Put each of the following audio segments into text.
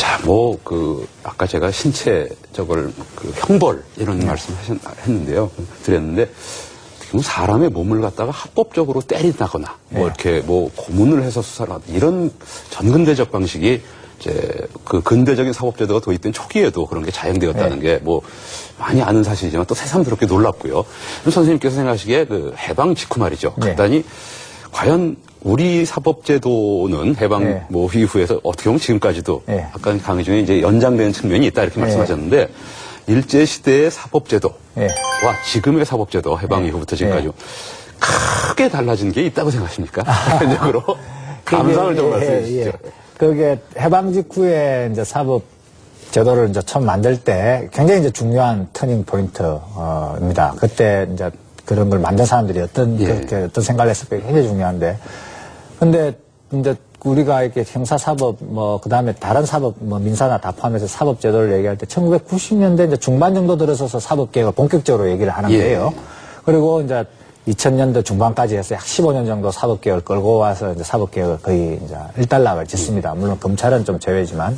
자, 아까 제가 신체적을 형벌, 이런 말씀 했는데요. 드렸는데, 사람의 몸을 갖다가 합법적으로 때린다거나, 이렇게 고문을 해서 수사를 하다, 이런 전근대적 방식이 그 근대적인 사법제도가 도입된 초기에도 그런 게 자행되었다는 게 많이 아는 사실이지만 또 새삼스럽게 놀랍고요. 선생님께서 생각하시기에 해방 직후 말이죠. 간단히 과연 우리 사법제도는 해방 이후에서 어떻게 보면 지금까지도 아까 강의 중에 이제 연장되는 측면이 있다 이렇게 말씀하셨는데 일제시대의 사법제도와 지금의 사법제도 해방 이후부터 지금까지 크게 달라진 게 있다고 생각하십니까? 개인적으로 감상을 좀 말씀해 주시죠. 그게 해방 직후에 이제 사법 제도를 이제 처음 만들 때 굉장히 이제 중요한 터닝 포인트입니다. 그때 이제 그런 걸 만든 사람들이 그렇게 어떤 생각을 했을까 굉장히 중요한데, 근데 이제 우리가 이렇게 형사사법 그 다음에 다른 사법 민사나 다 포함해서 사법 제도를 얘기할 때 1990년대 이제 중반 정도 들어서서 사법 개혁을 본격적으로 얘기를 하는 거예요. 그리고 이제 2000년대 중반까지 해서 약 15년 정도 사법개혁을 끌고 와서 이제 사법개혁을 거의 이제 일단락을 짓습니다. 물론 검찰은 좀 제외지만,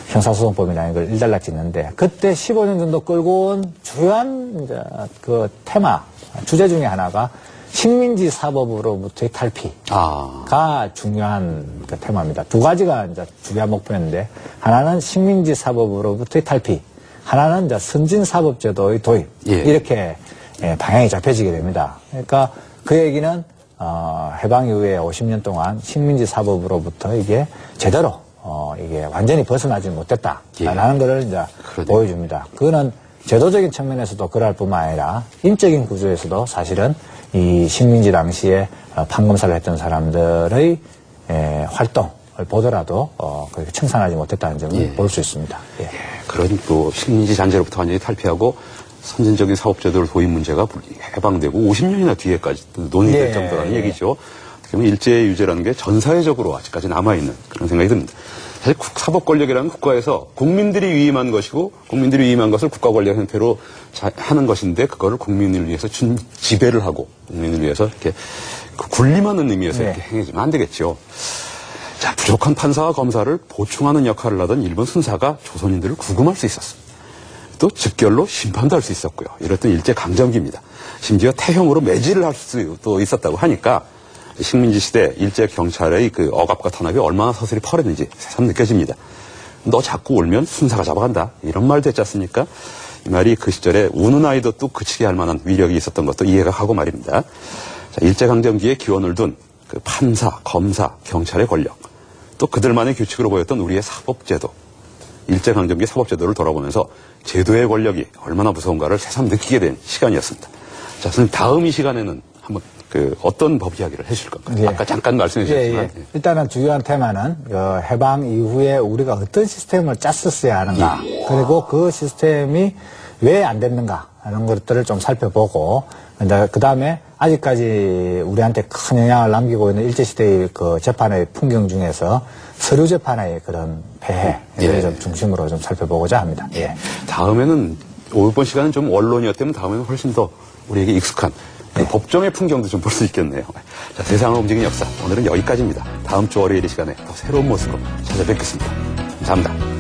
형사소송법이나 이걸 일단락 짓는데, 그때 15년 정도 끌고 온 주요한 이제 그 테마, 주제 중에 하나가 식민지 사법으로부터의 탈피가 중요한 그 테마입니다. 두 가지가 이제 주요한 목표였는데, 하나는 식민지 사법으로부터의 탈피, 하나는 이제 선진 사법제도의 도입. 이렇게 방향이 잡혀지게 됩니다. 그러니까 그 얘기는 해방 이후에 50년 동안 식민지 사법으로부터 이게 제대로 이게 완전히 벗어나지 못했다라는 것을 이제 보여줍니다. 그거는 제도적인 측면에서도 그럴 뿐만 아니라 인적인 구조에서도 사실은 이 식민지 당시에 판검사를 했던 사람들의 활동을 보더라도 그렇게 청산하지 못했다는 점을 볼 수 있습니다. 그런 또 식민지 잔재로부터 완전히 탈피하고 선진적인 사법제도를 도입 문제가 해방되고 50년이나 뒤에까지 논의될 정도라는 얘기죠. 어떻게 보면 일제유죄라는 게 전 사회적으로 아직까지 남아있는 그런 생각이 듭니다. 사실 사법 권력이라는 국가에서 국민들이 위임한 것이고 국민들이 위임한 것을 국가 권력 형태로 하는 것인데 그거를 국민을 위해서 지배를 하고 국민을 위해서 이렇게 군림하는 의미에서 이렇게 행해지면 안 되겠죠. 자, 부족한 판사와 검사를 보충하는 역할을 하던 일본 순사가 조선인들을 구금할 수 있었습니다. 또 즉결로 심판도 할 수 있었고요. 이랬던 일제강점기입니다. 심지어 태형으로 매질을 할 수도 있었다고 하니까 식민지 시대 일제경찰의 그 억압과 탄압이 얼마나 서슬이 펄했는지 새삼 느껴집니다. 너 자꾸 울면 순사가 잡아간다. 이런 말도 했지 않습니까? 이 말이 그 시절에 우는 아이도 뚝 그치게 할 만한 위력이 있었던 것도 이해가 가고 말입니다. 자, 일제강점기에 기원을 둔 그 판사, 검사, 경찰의 권력, 또 그들만의 규칙으로 보였던 우리의 사법제도, 일제강점기 사법제도를 돌아보면서 제도의 권력이 얼마나 무서운가를 새삼 느끼게 된 시간이었습니다. 자, 선생님 다음 이 시간에는 한번 어떤 법 이야기를 해주실 건가요? 아까 잠깐 말씀해 주셨지만. 일단은 중요한 테마는 해방 이후에 우리가 어떤 시스템을 짰었어야 하는가, 그리고 그 시스템이 왜 안 됐는가 하는 것들을 좀 살펴보고, 그 다음에 아직까지 우리한테 큰 영향을 남기고 있는 일제시대의 그 재판의 풍경 중에서 서류 재판의 그런 폐해를 좀 중심으로 좀 살펴보고자 합니다. 다음에는 이번 시간은 좀 원론이었다면 다음에는 훨씬 더 우리에게 익숙한 그 법정의 풍경도 좀 볼 수 있겠네요. 자, 세상을 움직이는 역사 오늘은 여기까지입니다. 다음 주 월요일 이 시간에 더 새로운 모습으로 찾아뵙겠습니다. 감사합니다.